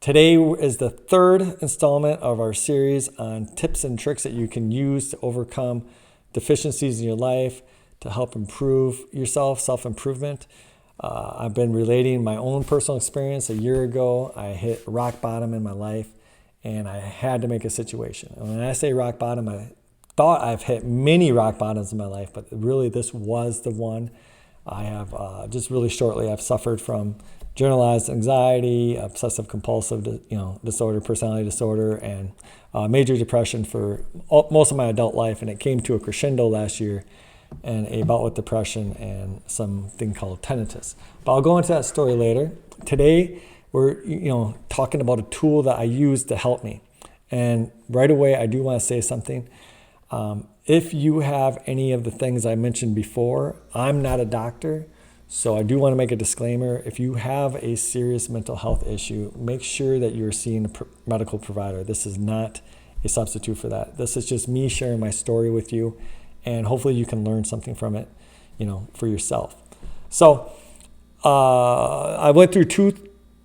Today is the third installment of our series on tips and tricks that you can use to overcome deficiencies in your life to help improve yourself, self-improvement. I've been relating my own personal experience. A year ago, I hit rock bottom in my life and I had to make a situation. And when I say rock bottom, I thought I've hit many rock bottoms in my life, but really this was the one. I have just really shortly, I've suffered from generalized anxiety, obsessive compulsive disorder, personality disorder, and major depression for most of my adult life. And it came to a crescendo last year and a bout with depression and something called tinnitus. But I'll go into that story later. Today, we're talking about a tool that I use to help me. And right away, I do want to say something. If you have any of the things I mentioned before, I'm not a doctor, so I do want to make a disclaimer. If you have a serious mental health issue, make sure that you're seeing a medical provider. This is not a substitute for that. This is just me sharing my story with you, and hopefully you can learn something from it, for yourself. So I went through two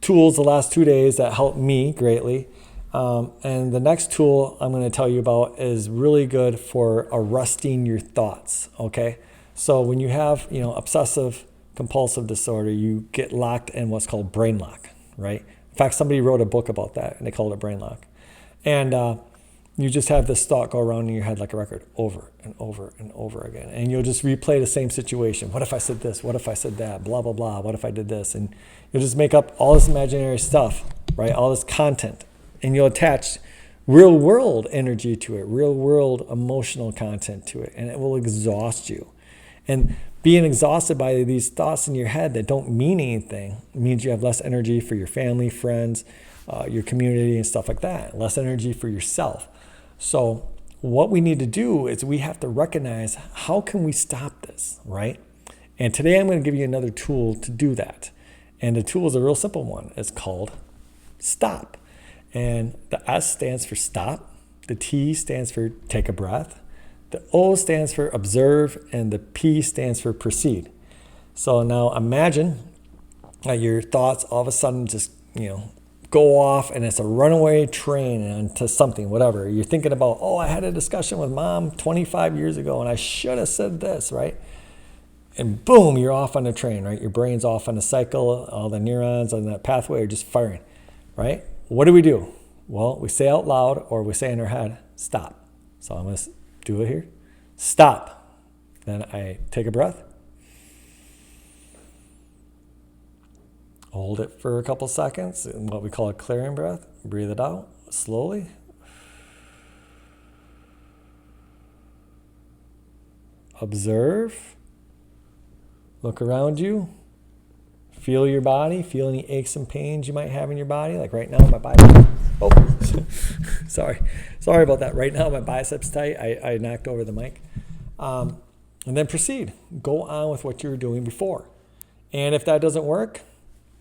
tools the last 2 days that helped me greatly. And the next tool I'm going to tell you about is really good for arresting your thoughts, okay? So when you have, obsessive compulsive disorder, you get locked in what's called brain lock, right? In fact, somebody wrote a book about that and they called it brain lock. And you just have this thought go around in your head like a record over and over and over again. And you'll just replay the same situation. What if I said this? What if I said that? Blah, blah, blah. What if I did this? And you'll just make up all this imaginary stuff, right? All this content. And you'll attach real world energy to it, real world emotional content to it, and it will exhaust you. And being exhausted by these thoughts in your head that don't mean anything means you have less energy for your family, friends, your community, and stuff like that. Less energy for yourself. So what we need to do is we have to recognize, how can we stop this, right? And today I'm going to give you another tool to do that. And the tool is a real simple one. It's called stop. And the S stands for stop, the T stands for take a breath, the O stands for observe, and the P stands for proceed. So now imagine that your thoughts all of a sudden just, go off and it's a runaway train into something, whatever. You're thinking about, I had a discussion with mom 25 years ago and I should have said this, right? And boom, you're off on the train, right? Your brain's off on the cycle, all the neurons on that pathway are just firing, right? What do? Well, we say out loud or we say in our head, stop. So I'm going to do it here. Stop. Then I take a breath. Hold it for a couple seconds, in what we call a clearing breath. Breathe it out slowly. Observe. Look around you. Feel your body. Feel any aches and pains you might have in your body. Like right now, my bicep. Sorry about that. Right now, my biceps tight. I knocked over the mic. And then proceed. Go on with what you were doing before. And if that doesn't work,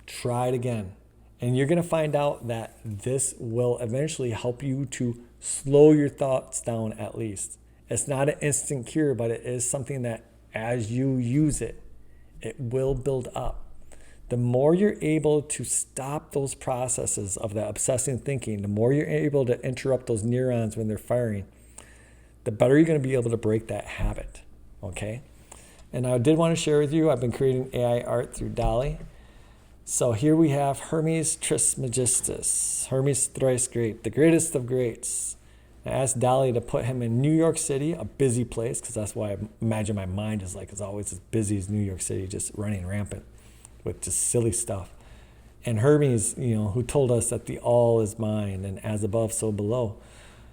try it again. And you're going to find out that this will eventually help you to slow your thoughts down at least. It's not an instant cure, but it is something that as you use it, it will build up. The more you're able to stop those processes of that obsessing thinking, the more you're able to interrupt those neurons when they're firing, the better you're going to be able to break that habit, okay? And I did want to share with you, I've been creating AI art through DALL-E. So here we have Hermes Trismegistus, Hermes thrice great, the greatest of greats. I asked DALL-E to put him in New York City, a busy place, because that's why I imagine my mind is like, it's always as busy as New York City, just running rampant with just silly stuff. And Hermes, who told us that the all is mind and as above, so below,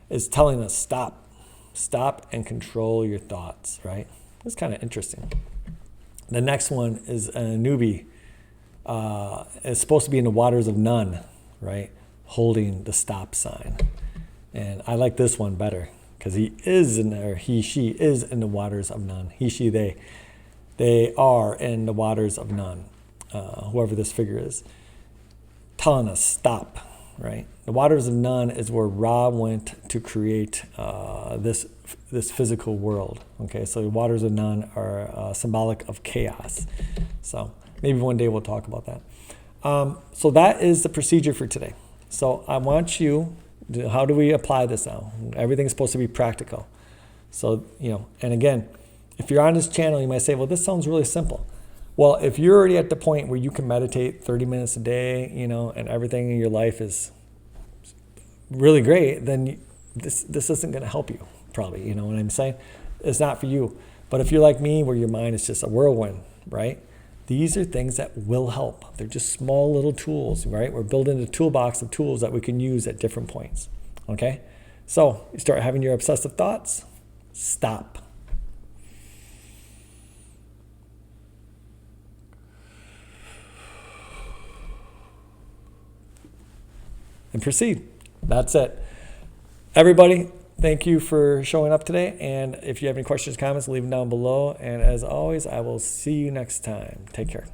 is telling us stop and control your thoughts, right? It's kind of interesting. The next one is an Anubi. It's supposed to be in the waters of none, right? Holding the stop sign. And I like this one better because she is in the waters of none. He, she, they are in the waters of none. Whoever this figure is, telling us stop, right? The waters of none is where Ra went to create this physical world. Okay, so the waters of none are symbolic of chaos. So maybe one day we'll talk about that. So that is the procedure for today. So I want you, how do we apply this now? Everything's supposed to be practical. So, and again, if you're on this channel, you might say, well, this sounds really simple. Well, if you're already at the point where you can meditate 30 minutes a day, and everything in your life is really great, then this isn't going to help you, probably. You know what I'm saying? It's not for you. But if you're like me, where your mind is just a whirlwind, right? These are things that will help. They're just small little tools, right? We're building a toolbox of tools that we can use at different points, okay? So you start having your obsessive thoughts, stop. And proceed. That's it. Everybody, thank you for showing up today. And if you have any questions, comments, leave them down below. And as always, I will see you next time. Take care.